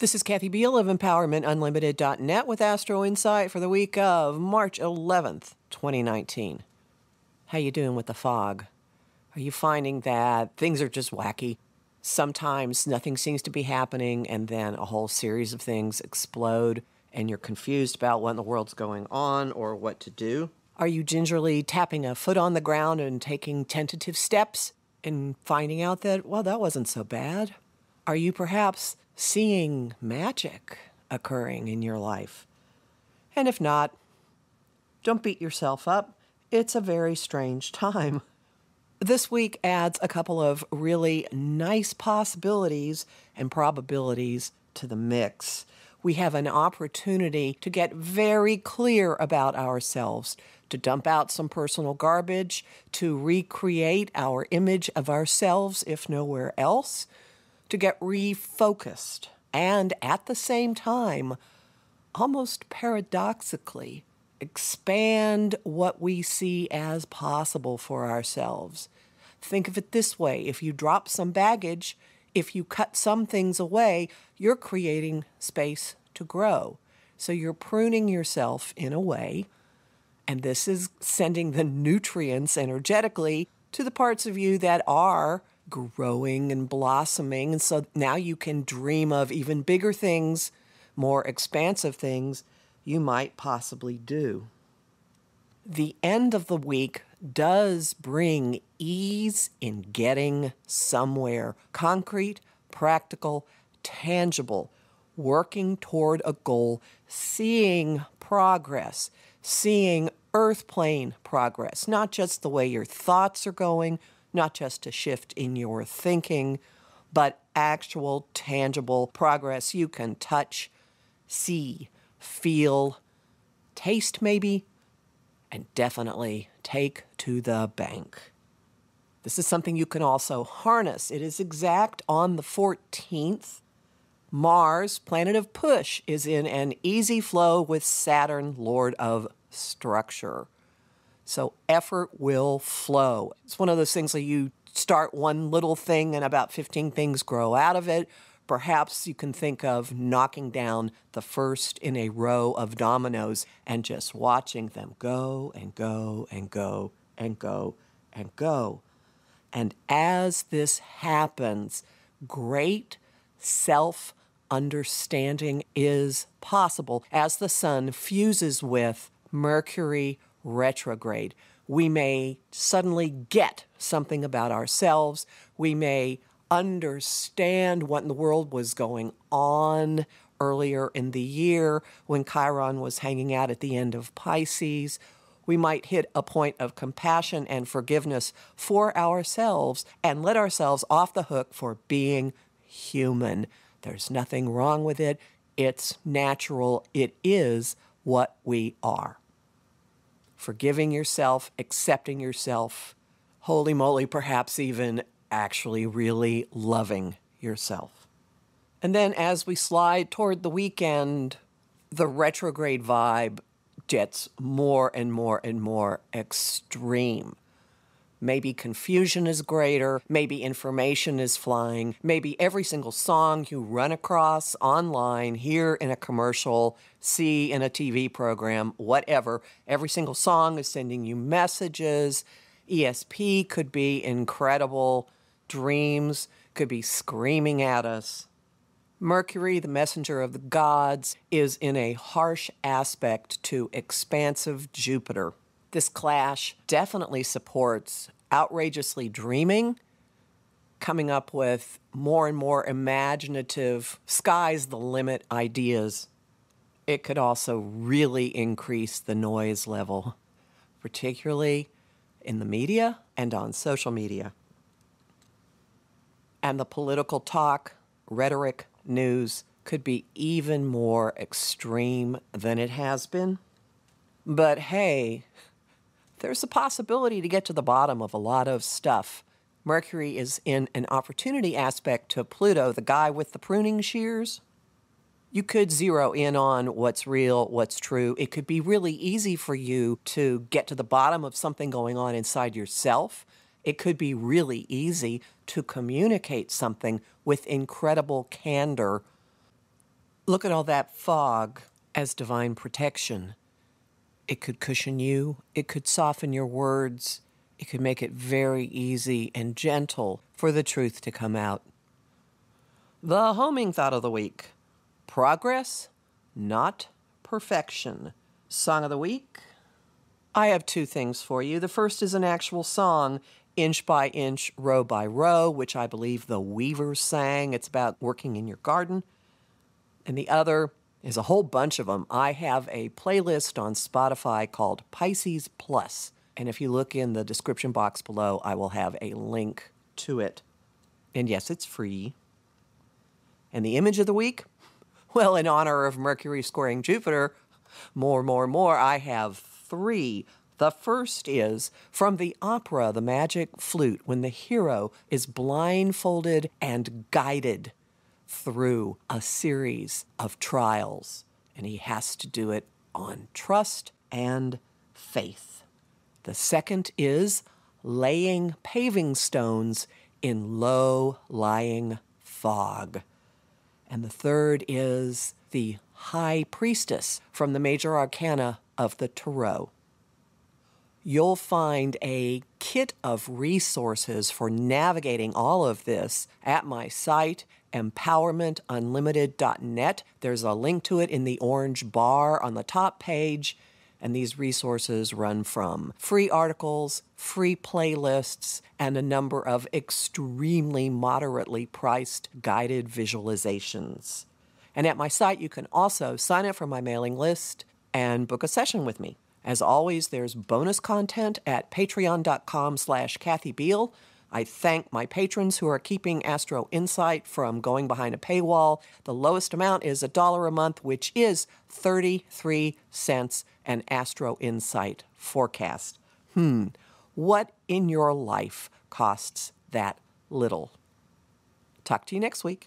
This is Kathy Biehl of EmpowermentUnlimited.net with Astro-Insight for the week of March 11th, 2019. How you doing with the fog? Are you finding that things are just wacky? Sometimes nothing seems to be happening, and then a whole series of things explode, and you're confused about what in the world's going on or what to do? Are you gingerly tapping a foot on the ground and taking tentative steps and finding out that, well, that wasn't so bad? Are you perhaps seeing magic occurring in your life? And if not, don't beat yourself up. It's a very strange time. This week adds a couple of really nice possibilities and probabilities to the mix. We have an opportunity to get very clear about ourselves, to dump out some personal garbage, to recreate our image of ourselves, if nowhere else, to get refocused, and at the same time, almost paradoxically, expand what we see as possible for ourselves. Think of it this way: if you drop some baggage, if you cut some things away, you're creating space to grow. So you're pruning yourself in a way, and this is sending the nutrients energetically to the parts of you that are growing and blossoming. And so now you can dream of even bigger things, more expansive things you might possibly do. The end of the week does bring ease in getting somewhere concrete, practical, tangible, working toward a goal, seeing progress, seeing earth plane progress, not just the way your thoughts are going, not just a shift in your thinking, but actual tangible progress you can touch, see, feel, taste maybe, and definitely take to the bank. This is something you can also harness. It is exact on the 14th. Mars, planet of push, is in an easy flow with Saturn, lord of structure. So effort will flow. It's one of those things that you start one little thing and about 15 things grow out of it. Perhaps you can think of knocking down the first in a row of dominoes and just watching them go and go and go and go and go. And as this happens, great self-understanding is possible as the sun fuses with Mercury retrograde. We may suddenly get something about ourselves. We may understand what in the world was going on earlier in the year when Chiron was hanging out at the end of Pisces. We might hit a point of compassion and forgiveness for ourselves and let ourselves off the hook for being human. There's nothing wrong with it. It's natural. It is what we are. Forgiving yourself, accepting yourself, holy moly, perhaps even actually really loving yourself. And then as we slide toward the weekend, the retrograde vibe gets more and more and more extreme. Maybe confusion is greater, maybe information is flying, maybe every single song you run across online, hear in a commercial, see in a TV program, whatever, every single song is sending you messages. ESP could be incredible. Dreams could be screaming at us. Mercury, the messenger of the gods, is in a harsh aspect to expansive Jupiter. This clash definitely supports outrageously dreaming, coming up with more and more imaginative, sky's the limit ideas. It could also really increase the noise level, particularly in the media and on social media. And the political talk, rhetoric, news could be even more extreme than it has been. But hey, there's a possibility to get to the bottom of a lot of stuff. Mercury is in an opportunity aspect to Pluto, the guy with the pruning shears. You could zero in on what's real, what's true. It could be really easy for you to get to the bottom of something going on inside yourself. It could be really easy to communicate something with incredible candor Look at all that fog as divine protection. It could cushion you. It could soften your words. It could make it very easy and gentle for the truth to come out. The homing thought of the week: progress, not perfection. Song of the week: I have two things for you. The first is an actual song, Inch by Inch, Row by Row, which I believe the Weavers sang. It's about working in your garden. And the other is a whole bunch of them. I have a playlist on Spotify called Pisces Plus. And if you look in the description box below, I will have a link to it. And yes, it's free. And the image of the week? Well, in honor of Mercury squaring Jupiter, more, I have three. The first is from the opera The Magic Flute, when the hero is blindfolded and guided through a series of trials, and he has to do it on trust and faith. The second is laying paving stones in low-lying fog. And the third is the High Priestess from the Major Arcana of the Tarot. You'll find a kit of resources for navigating all of this at my site, empowermentunlimited.net. There's a link to it in the orange bar on the top page, and these resources run from free articles, free playlists, and a number of extremely moderately priced guided visualizations. And at my site, you can also sign up for my mailing list and book a session with me. As always, there's bonus content at patreon.com/Kathy Biehl. I thank my patrons who are keeping Astro-Insight from going behind a paywall. The lowest amount is $1 a month, which is 33 cents an Astro-Insight forecast. What in your life costs that little? Talk to you next week.